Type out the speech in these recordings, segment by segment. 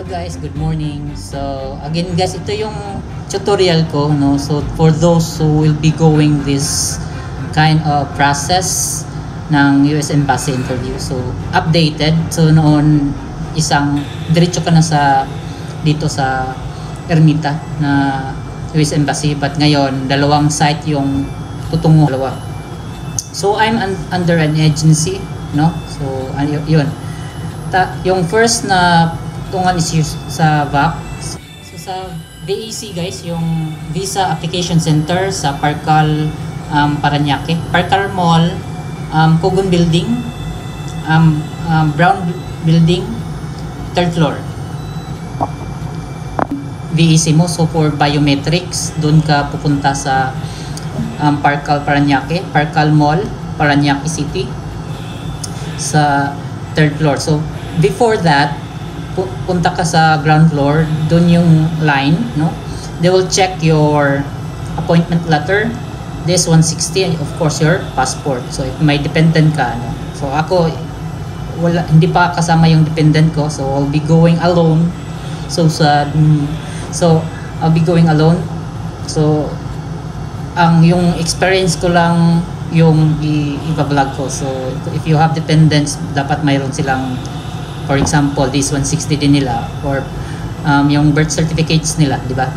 Guys, good morning. So again guys, ito yung tutorial ko, no. So for those who will be going this kind of process ng US Embassy interview. So updated. So noon isang diretso ka na sa dito sa Ermita na US Embassy, but ngayon dalawang site yung tutungo, dalawa. So I'm under an agency, no. So yun. Yung first na tungan is sa VAC. So sa VAC guys, yung Visa Application Center sa Parcal, Parañaque. Parcal Mall, Cogon Building, Brown Building, 3rd floor. VAC mo, so for biometrics, doon ka pupunta sa Parcal, Parañaque. Parcal Mall, Parañaque City, sa 3rd floor. So before that, punta ka sa ground floor, doon yung line, no? They will check your appointment letter, this 160, of course your passport. So if may dependent ka, no? So ako hindi pa kasama yung dependent ko, so I'll be going alone. So I'll be going alone. So yung experience ko lang yung i-vlog ko. So if you have dependents, dapat mayroon silang, for example, this 160 din nila, or yung birth certificates nila, di ba?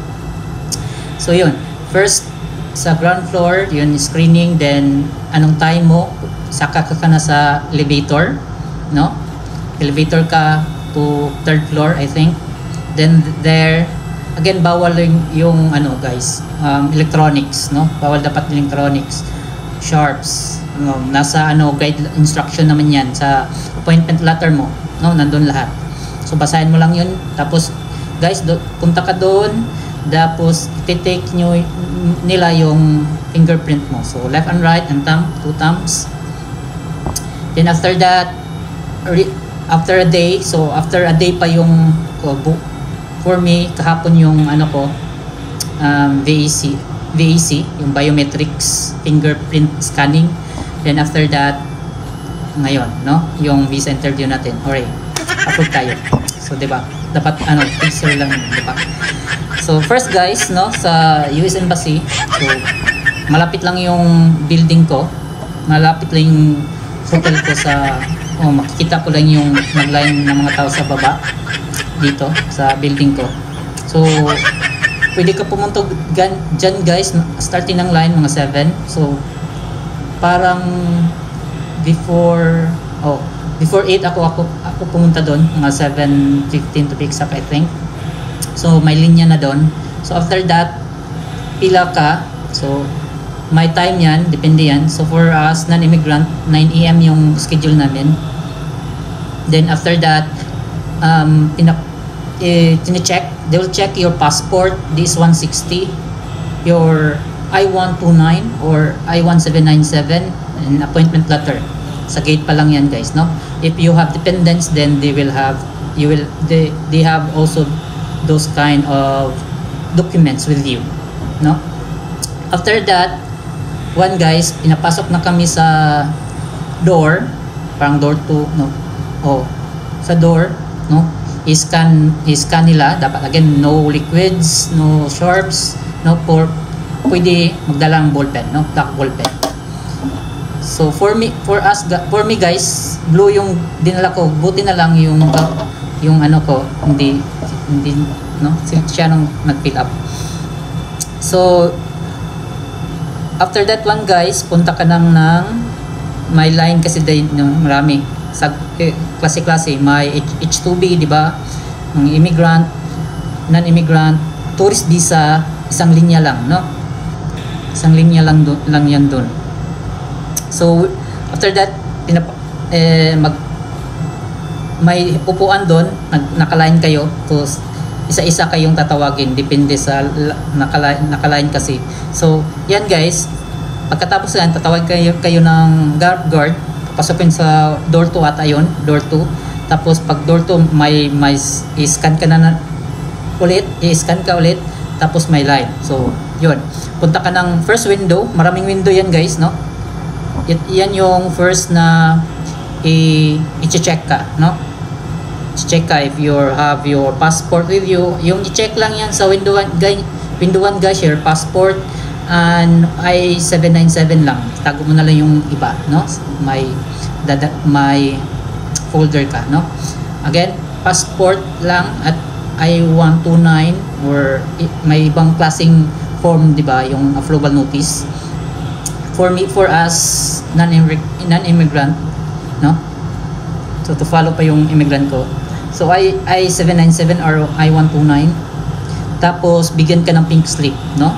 So yun, first sa ground floor, yun screening, then anong time mo, saka ka na sa elevator, no? Elevator ka to 3rd floor, I think. Then there, again, bawal yung ano guys, electronics, no? Bawal dapat electronics, sharps, nasa guide instruction naman yan sa appointment letter mo, no, nandun lahat. So basahin mo lang yun. Tapos guys, punta ka doon, tapos i-take nila yung fingerprint mo. So left and right and thumb, 2 thumbs. Then after that, after a day, so after a day pa yung for me kahapon yung VAC, yung biometrics fingerprint scanning. Then after that, ngayon, no, yung visa interview natin. Alright, upload tayo. So diba, dapat teaser lang, diba? So first guys, no, sa US Embassy, so malapit lang yung building ko, malapit lang yung hotel ko sa, makikita ko lang yung nagline ng mga tao sa baba dito sa building ko. So pwede ka pumunta dyan guys, starting ng line mga 7. So parang before 8 ako pumunta doon, mga 7:15 to be exact, I think. So may linya na doon. So after that, pila ka. So may time yan, depende yan. So for us non-immigrant, 9 AM yung schedule namin. Then after that, check, they will check your passport, this 160, your I-129 or I-1797, and appointment letter. Sa gate pa lang yan guys, no? If you have dependents, then they have also those kind of documents with you, no? After that, guys, pinapasok na kami sa door, parang door 2, no? Sa door, no? I-scan nila, dapat again no liquids, no sharps, no, pwede magdala ng ballpen, no? Black ballpen. So for me guys, blue yung dinala ko. Buti na lang yung ko, hindi no, siya nung nag-fill up. So after that one guys, punta ka ng may line kasi din, no, marami sa klase-klase. May H2B, di ba? Ng immigrant, non-immigrant, tourist visa, isang linya lang, no? Isang linya lang yan doon. So after that, may upuan doon, nakaline kayo, tapos isa-isa kayong tatawagin, depende sa nakaline kasi. So yan guys, pagkatapos yan, tatawag kayo ng guard, papasokin sa door 2 ata yun, door 2. Tapos pag door 2, may i-scan ka na ulit, i-scan ka ulit, tapos may line. So yun, punta ka ng first window, maraming window yan guys, no? Yan yung first na i-check ka, no? check ka if you have your passport with you. Yung i-check lang yan sa window 1 guys, your passport and I-797 lang. Tago mo na lang yung iba, no? May folder ka, no? Again, passport lang at I-129 or may ibang klaseng form, di ba? Yung approval notice. For us, non-immigrant, no? So, to follow pa yung immigrant ko. So, I-797 or I-129. Tapos, bigyan ka ng pink slip, no?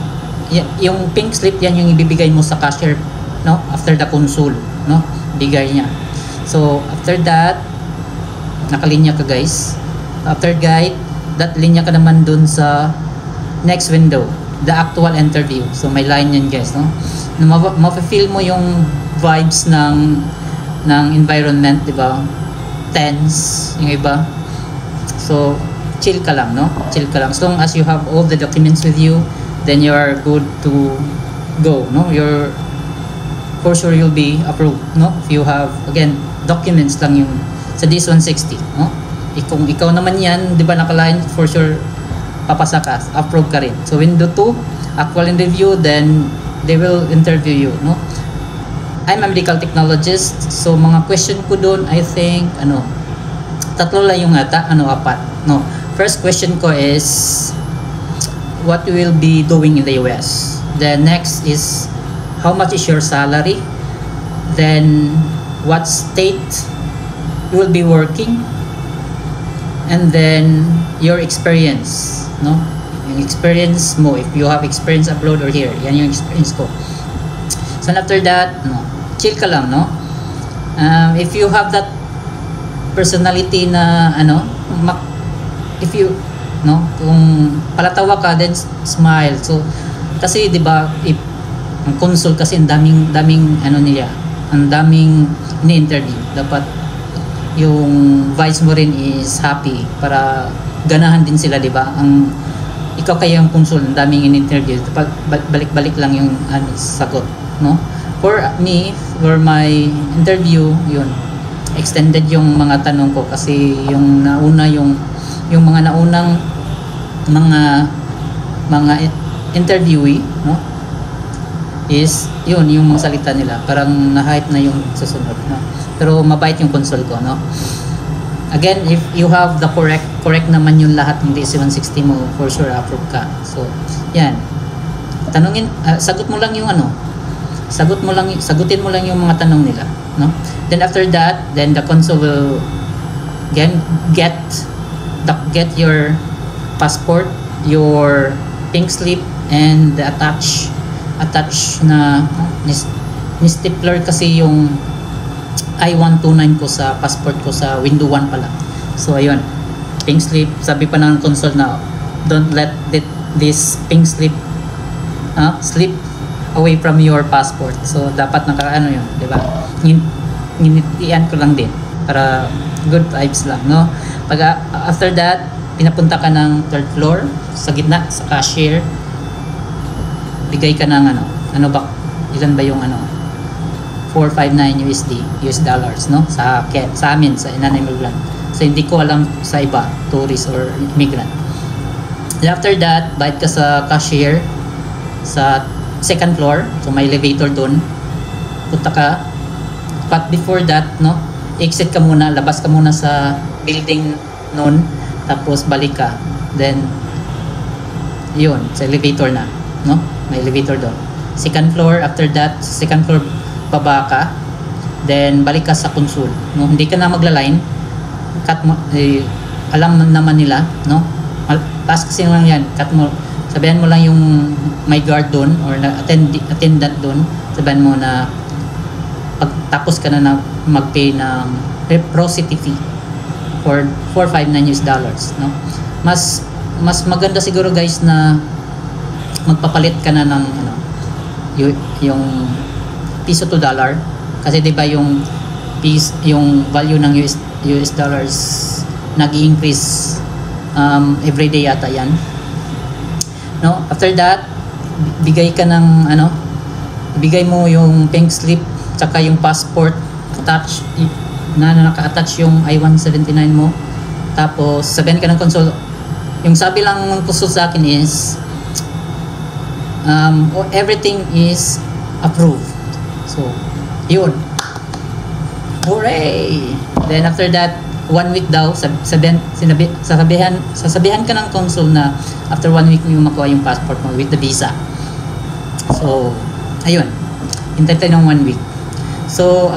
Yung pink slip, yan yung ibibigay mo sa cashier, no? After the consul, no? Bigay niya. So, after that, nakalinya ka guys. After guide, that linya ka naman dun sa next window, the actual interview. So, may line yan guys, no? Ma-feel mo yung vibes ng environment, di ba? Tense, yung iba. So, chill ka lang, no? Chill ka lang. As long as you have all the documents with you, then you are good to go, no? For sure you'll be approved, no? If you have, again, documents lang yung sa DS-160, no? Kung ikaw naman yan, di ba nakaline, for sure papasa ka, approve ka rin. So, window 2, actual interview, then they will interview you, no? I'm a medical technologist, so mga question ko doon, I think, tatlo lang yung apat, no? First question ko is, what you will be doing in the US? Then next is, how much is your salary? Then, what state you will be working? And then, your experience, no? Yung experience mo, if you have experience abroad or here, yan yung experience ko. So after that, no, chill ka lang, no? If you have that personality na, if you, no, kung palatawa ka, then smile. So, kasi, di ba, if ang consul kasi ang daming niya, ang daming ini-interview. Dapat yung vice mo rin is happy para ganahan din sila, di ba? Ikaw kaya yung consul, ang daming in-interview. Dapat balik-balik lang yung sagot, no? For me, for my interview, yun, extended yung mga tanong ko kasi yung nauna yung mga naunang mga interviewee, no, is yun yung mga salita nila, parang na-hype na yung susunod, no? Pero mabait yung consul ko, no? Again, if you have the correct naman yung lahat ng DC-160 mo, for sure approve ka. So yan, tanungin, sagot mo lang yung sagutin mo lang yung mga tanong nila, no? Then after that, then the consul will again get your passport, your pink slip, and the attach na ni-stapler kasi yung I-129 ko sa passport ko sa window 1 pala. So ayun, pink slip, sabi pa ng consul na don't let this pink slip slip away from your passport. So dapat yun, di ba? Nginitian ko lang din para good vibes lang, no? Pag after that, pinapunta ka ng third floor, sa gitna, sa cashier, bigay ka ng ilan ba yung 459 US dollars, no? Sa amin, sa non-immigrant. So hindi ko alam sa iba, tourist or immigrant. And after that, bayad ka sa cashier sa second floor, so may elevator doon. Punta ka. But before that, no, exit ka muna, labas ka muna sa building noon, tapos balik ka. Then yun, sa elevator na, no? May elevator doon. Second floor, after that, second floor baba ka, then balik ka sa consul, no? Hindi ka na magla-line, cut mo, alam naman nila, no? Task kasi lang yan, cut mo, sabihan mo lang yung may guard doon or attendant doon, sabihan mo na pagtapos ka na mag-pay ng reciprocity fee for 459 US dollars, no? Mas maganda siguro guys na magpapalit ka na ng yung piso to dollar, kasi 'di ba yung value ng US dollars nag-i-increase every day yata yan, no? After that, bigay ka ng bigay mo yung pink slip tsaka yung passport, attach na naka-attach yung I-179 mo, Tapos sabihan ka ng consul, yung sabi lang ng consul sa akin is everything is approved. So yun, hooray. Then after that, 1 week daw, sasabihan ka ng consul na after 1 week mo makuha yung passport mo with the visa. So ayun, hintay tayo ng 1 week. So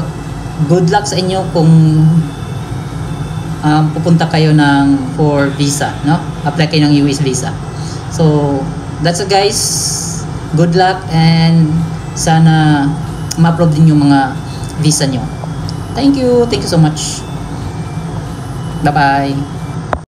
good luck sa inyo kung pupunta kayo for visa, no? Apply kayo ng US visa. So that's it guys, good luck, and sana ma-approve din yung mga visa nyo. Thank you so much. Bye bye.